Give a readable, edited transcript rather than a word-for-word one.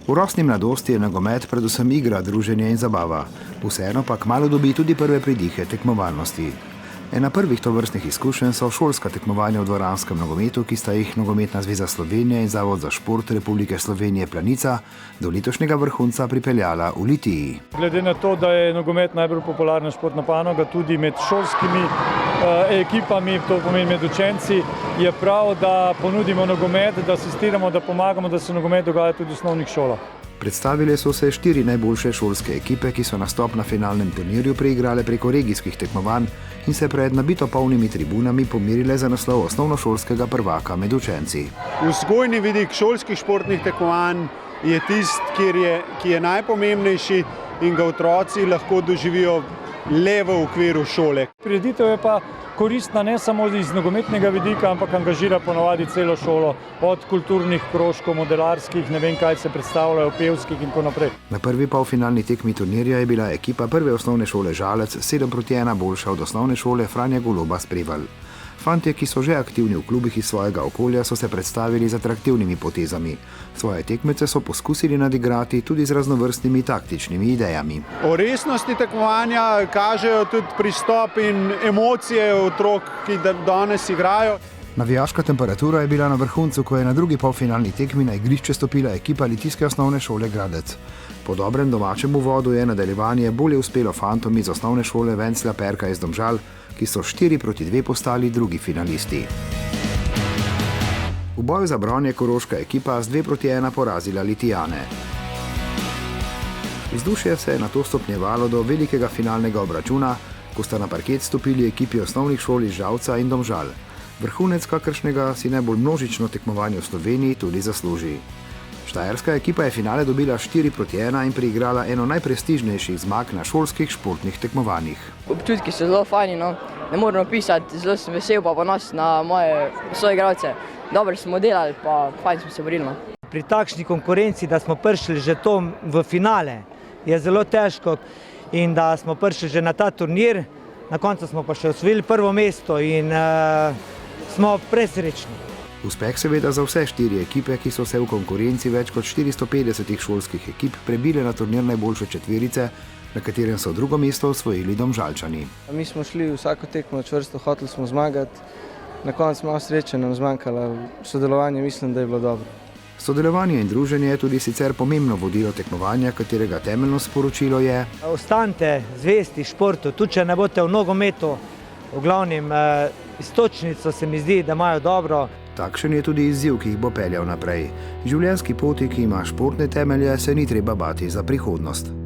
V rosni mladosti je nogomet predvsem igra, druženje in zabava. Vseeno pa kmalu dobi tudi prve pridihe tekmovalnosti. Ena prvih tovrstnih izkušenj so šolska tekmovanja v dvoranskem nogometu, ki sta jih Nogometna zveza Slovenije in Zavod za šport Republike Slovenije Planica do letošnjega vrhunca pripeljala v Litiji. Glede na to, da je nogomet najbolj popularna športna panoga tudi med šolskimi ekipami, to pomeni med učenci, je prav, da ponudimo nogomet, da asistiramo, da pomagamo, da se nogomet dogaja tudi v osnovnih šolah. Predstavile so se 4 najboljše šolske ekipe, ki so nastop na finalnem turnirju preigrale preko regijskih tekmovanj in se pred nabito polnimi tribunami pomirile za naslov osnovnošolskega prvaka med učenci. Vzgojni vidik šolskih športnih tekmovanj je tisti, ki je najpomembnejši in ga otroci lahko doživijo le v okviru šole. Prireditev je pa koristna ne samo iz nogometnega vidika, ampak angažira ponovadi celo šolo, od kulturnih krožkov, modelarskih, ne vem kaj se predstavljajo, pevskih in tako naprej. Na prvi polfinalni tekmi turnirja je bila ekipa prve osnovne šole Žalec 7:1 boljša od osnovne šole Franja Goloba Sprevalj. Fantje, ki so že aktivni v klubih iz svojega okolja, so se predstavili z atraktivnimi potezami. Svoje tekmece so poskusili nadigrati tudi z raznovrstnimi taktičnimi idejami. O resnosti tekmovanja kažejo tudi pristop in emocije otrok, ki danes igrajo. Navijaška temperatura je bila na vrhuncu, ko je na drugi polfinalni tekmi na igrišče stopila ekipa litijske osnovne šole Gradec. Po dobrem domačem uvodu je nadaljevanje bolje uspelo fantom iz osnovne šole Venclja Perka iz Domžal, ki so 4:2 postali drugi finalisti. V boju za bron je koroška ekipa z 2:1 porazila Litijane. Vzdušje se je nato stopnjevalo do velikega finalnega obračuna, ko sta na parket stopili ekipi osnovnih šol iz Žalca in Domžal. Vrhunec, kakršnega si najbolj množično tekmovanje v Sloveniji tudi zasluži. Štajerska ekipa je finale dobila 4:1 in preigrala eno najprestižnejših zmag na šolskih športnih tekmovanjih. Občutki so zelo fajni, no. Ne morem opisati, zelo sem vesel pa ponosen na moje soigralce. Dobro smo delali, pa fajn smo se borili. No. Pri takšni konkurenci, da smo prišli že to v finale, je zelo težko in da smo prišli že na ta turnir, na koncu smo pa še osvojili prvo mesto in smo presrečni. Uspeh seveda za vse 4 ekipe, ki so se v konkurenci več kot 450 šolskih ekip prebile na turnir najboljše četverice, na katerem so drugo mesto osvojili Domžalčani. Mi smo šli vsako tekmo čvrsto, hoteli smo zmagati, na koncu malo sreče nam zmanjkalo, sodelovanje mislim, da je bilo dobro. Sodelovanje in druženje je tudi sicer pomembno vodilo tekmovanja, katerega temeljno sporočilo je: ostanite zvesti športu, tudi če ne boste v nogometu, v glavnem iztočnico se mi zdi, da imajo dobro. Takšen je tudi izziv, ki jih bo peljal naprej. Življenjski poti, ki ima športne temelje, se ni treba bati za prihodnost.